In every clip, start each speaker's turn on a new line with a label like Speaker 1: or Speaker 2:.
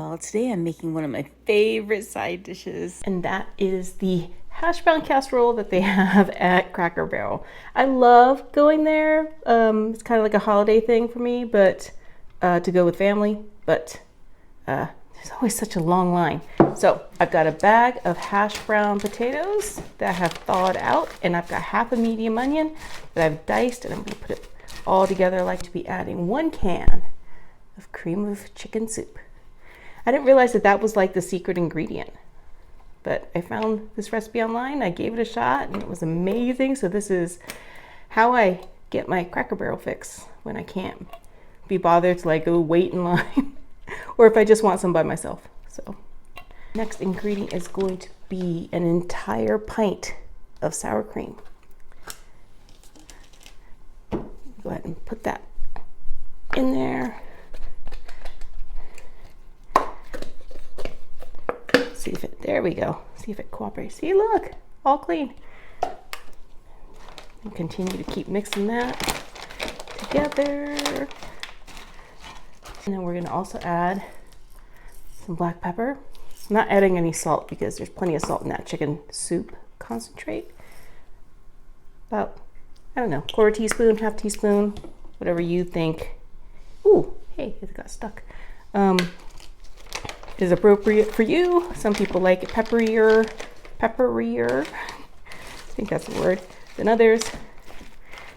Speaker 1: y'all. Today I'm making one of my favorite side dishes, and that is the Hashbrown Casserole that they have at Cracker Barrel. I love going there. It's kind of like a holiday thing for me, but to go with family, but there's always such a long line. So I've got a bag of hash brown potatoes that I have thawed out, and I've got half a medium onion that I've diced, and I'm going to put it all together. I like to be adding 1 can of cream of chicken soup. I didn't realize that that was like the secret ingredient, but I found this recipe online. I gave it a shot and it was amazing. So this is how I get my Cracker Barrel fix when I can't be bothered to like go wait in line or if I just want some by myself. So next ingredient is going to be an entire pint of sour cream. Go ahead and put that in there. See if it, there we go. See if it cooperates. See, look, all clean. And continue to keep mixing that together. And then we're gonna also add some black pepper. I'm not adding any salt because there's plenty of salt in that chicken soup concentrate. About, I don't know, 1/4 teaspoon, 1/2 teaspoon, whatever you think. Ooh, hey, it got stuck. Is appropriate for you. Some people like it pepperier, I think that's the word, than others.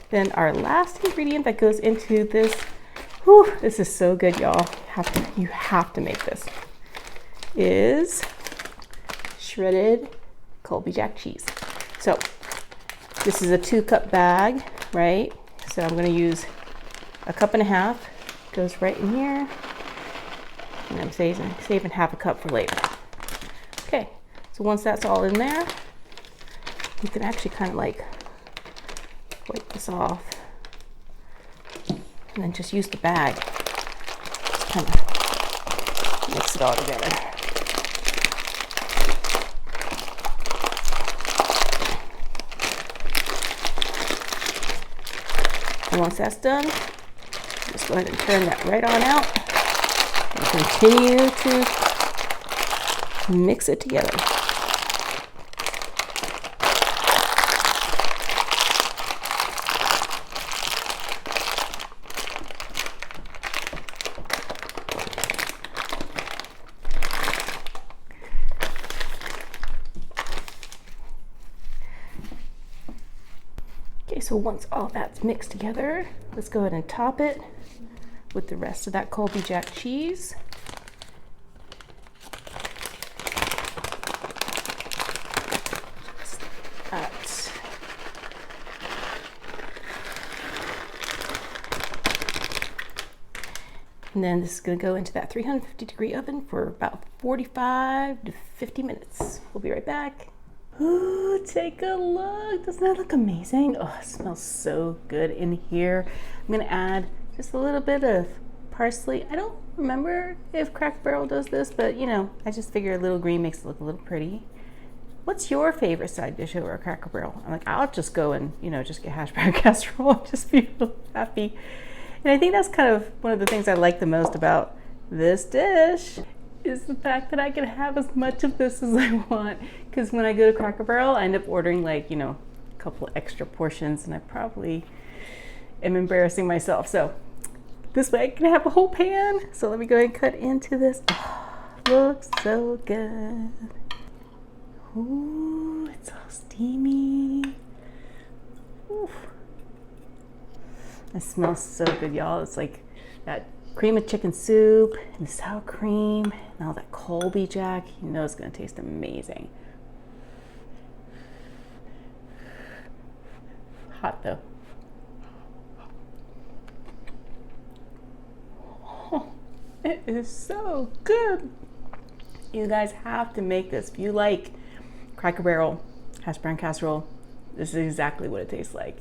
Speaker 1: Then our last ingredient that goes into this, whew, this is so good, y'all. You have to make this, is shredded Colby Jack cheese. So this is a 2-cup bag, right? So I'm gonna use 1.5 cups, goes right in here. And I'm saving 1/2 cup for later. Okay, so once that's all in there, you can actually kind of like wipe this off and then just use the bag. Just kind of mix it all together. And once that's done, just go ahead and turn that right on out. And continue to mix it together. Okay, so once all that's mixed together, let's go ahead and top it with the rest of that Colby Jack cheese. And then this is going to go into that 350-degree oven for about 45 to 50 minutes. We'll be right back. Ooh, take a look. Doesn't that look amazing? Oh, it smells so good in here. I'm going to add just a little bit of parsley. I don't remember if Cracker Barrel does this, but you know, I just figure a little green makes it look a little pretty. What's your favorite side dish over at Cracker Barrel? I'm like, I'll just go and, you know, just get Hashbrown Casserole and just be real happy. And I think that's kind of one of the things I like the most about this dish is the fact that I can have as much of this as I want. Because when I go to Cracker Barrel, I end up ordering like, you know, a couple of extra portions, and I probably am embarrassing myself. So this way I can have a whole pan. So let me go ahead and cut into this. Oh, looks so good. Ooh, it's all steamy. Ooh. It smells so good, y'all. It's like that cream of chicken soup and the sour cream and all that Colby Jack. You know it's gonna taste amazing. Hot though. Oh, it is so good. You guys have to make this. If you like Cracker Barrel Hashbrown Casserole, this is exactly what it tastes like.